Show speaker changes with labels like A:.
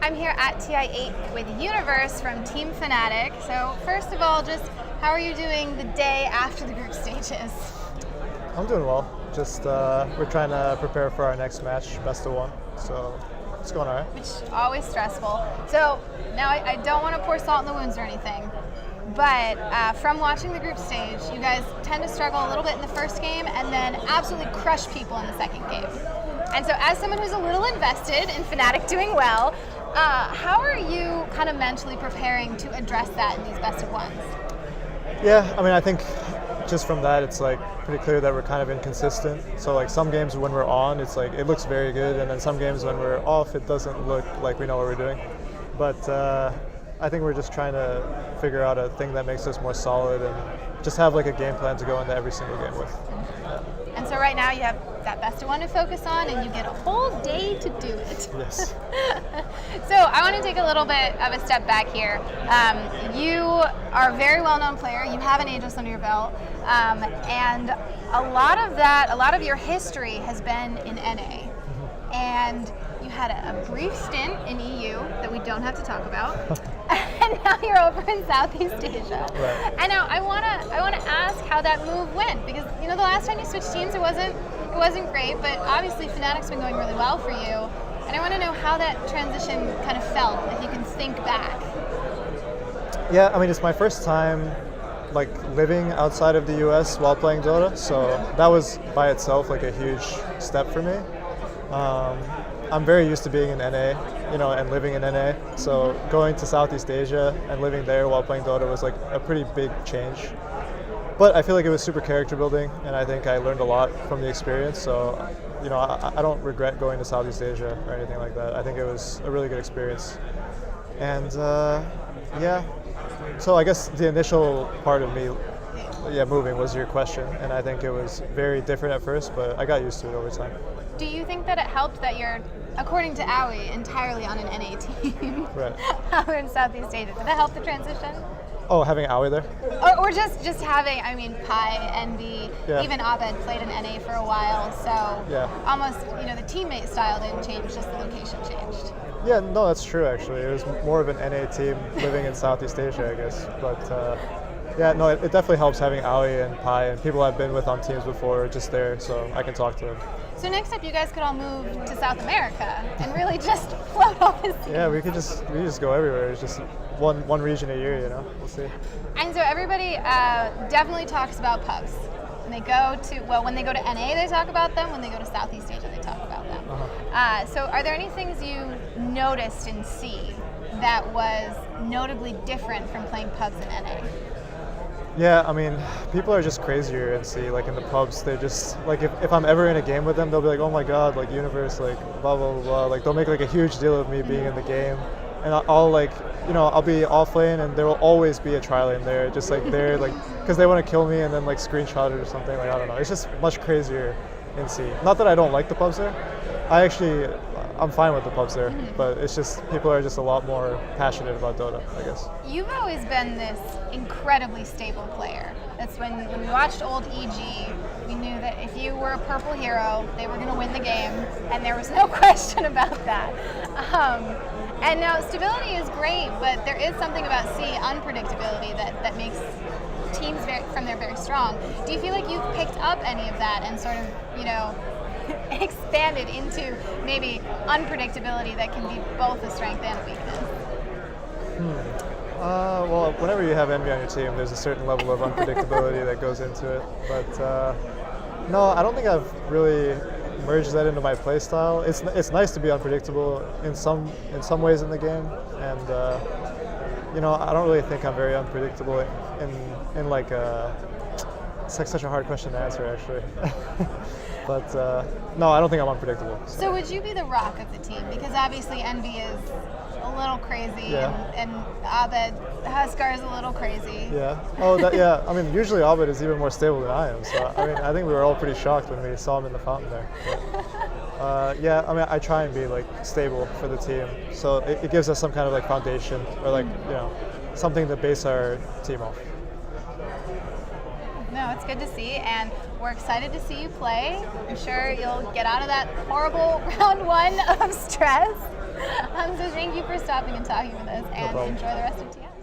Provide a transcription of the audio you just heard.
A: I'm here at TI5 from Team Fnatic. So first of all, just how are you doing the day after the group stages?
B: I'm doing well. Just we're trying to prepare for our next match, best of one. So it's going all right.
A: Which is always stressful. So now I don't want to pour salt in the wounds or anything, but from watching the group stage, you guys tend to struggle a little bit in the first game and then absolutely crush people in the second game. And so as someone who's a little invested in Fnatic doing well, how are you kind of mentally preparing to address that in these best of ones?
B: Yeah, I mean, I think just from that, it's like pretty clear that we're kind of inconsistent. So like some games when we're on, it's like it looks very good, and then some games when we're off, it doesn't look like we know what we're doing. But I think we're just trying to figure out a thing that makes us more solid and just have like a game plan to go into every single game with. Yeah.
A: And so right now you have that best of one to focus on, and you get a whole day to do it.
B: Yes.
A: So I want to take a little bit of a step back here. You are a very well-known player. You have an Aegis under your belt, and a lot of your history has been in NA. And you had a brief stint in EU that we don't have to talk about, and now you're over in Southeast Asia.
B: Right.
A: And now I wanna ask how that move went, because you know the last time you switched teams, it wasn't great, but obviously Fnatic's been going really well for you, and I want to know how that transition kind of felt, if you can think back.
B: Yeah, I mean, it's my first time like living outside of the US while playing Dota, so that was by itself like a huge step for me. I'm very used to being in NA, and living in NA. So going to Southeast Asia and living there while playing Dota was like a pretty big change. But I feel like it was super character building, and I think I learned a lot from the experience. So, I don't regret going to Southeast Asia or anything like that. I think it was a really good experience. And yeah, so I guess the initial part of me, moving was your question, and I think it was very different at first, but I got used to it over time.
A: Do you think that it helped that you're, according to Aoi, entirely on an NA team?
B: Right.
A: Out in Southeast Asia? Did that help the transition?
B: Oh, having Aoi there?
A: Or just having, Pi, Envy, even Abed played in NA for a while, so almost, the teammate style didn't change, just the location changed.
B: Yeah, no, that's true actually. It was more of an NA team living in Southeast Asia, I guess. But it definitely helps having Aoi and Pi and people I've been with on teams before just there, so I can talk to them.
A: So next up, you guys could all move to South America and really just float all this.
B: Yeah, we could just go everywhere. It's just one region a year, We'll see.
A: And so everybody definitely talks about pubs. When they go to NA, they talk about them. When they go to Southeast Asia, they talk about them. So are there any things you noticed in C that was notably different from playing pubs in NA?
B: Yeah, I mean, people are just crazier in C, like in the pubs. They're just, like, if I'm ever in a game with them, they'll be like, oh my god, like, Universe, like, blah, blah, blah, blah. Like, they'll make, like, a huge deal of me being in the game. And I'll like, I'll be off lane and there will always be a tri-lane there, just like there, like, because they want to kill me and then, like, screenshot it or something. Like, I don't know. It's just much crazier in C. Not that I don't like the pubs there. I'm fine with the pubs there, but it's just, people are just a lot more passionate about Dota, I guess.
A: You've always been this incredibly stable player. That's when we watched old EG, we knew that if you were a purple hero, they were going to win the game, and there was no question about that. And now stability is great, but there is something about C, unpredictability, that makes teams from there very strong. Do you feel like you've picked up any of that and sort of, expanded into maybe unpredictability that can be both a strength and a weakness?
B: Well, whenever you have Envy on your team, there's a certain level of unpredictability that goes into it. But no, I don't think I've really merged that into my play style. It's nice to be unpredictable in some ways in the game, and I don't really think I'm very unpredictable in like it's like such a hard question to answer actually. But no, I don't think I'm unpredictable.
A: So would you be the rock of the team? Because obviously Envy is a little crazy, and Abed Huskar is a little crazy.
B: Yeah. Oh, I mean, usually Abed is even more stable than I am. So I mean, I think we were all pretty shocked when we saw him in the fountain there. But, I mean, I try and be like stable for the team, so it gives us some kind of like foundation or like something to base our team off.
A: No, it's good to see, and we're excited to see you play. I'm sure you'll get out of that horrible round one of stress. So thank you for stopping and talking with us, and
B: problem.
A: enjoy the rest of TI.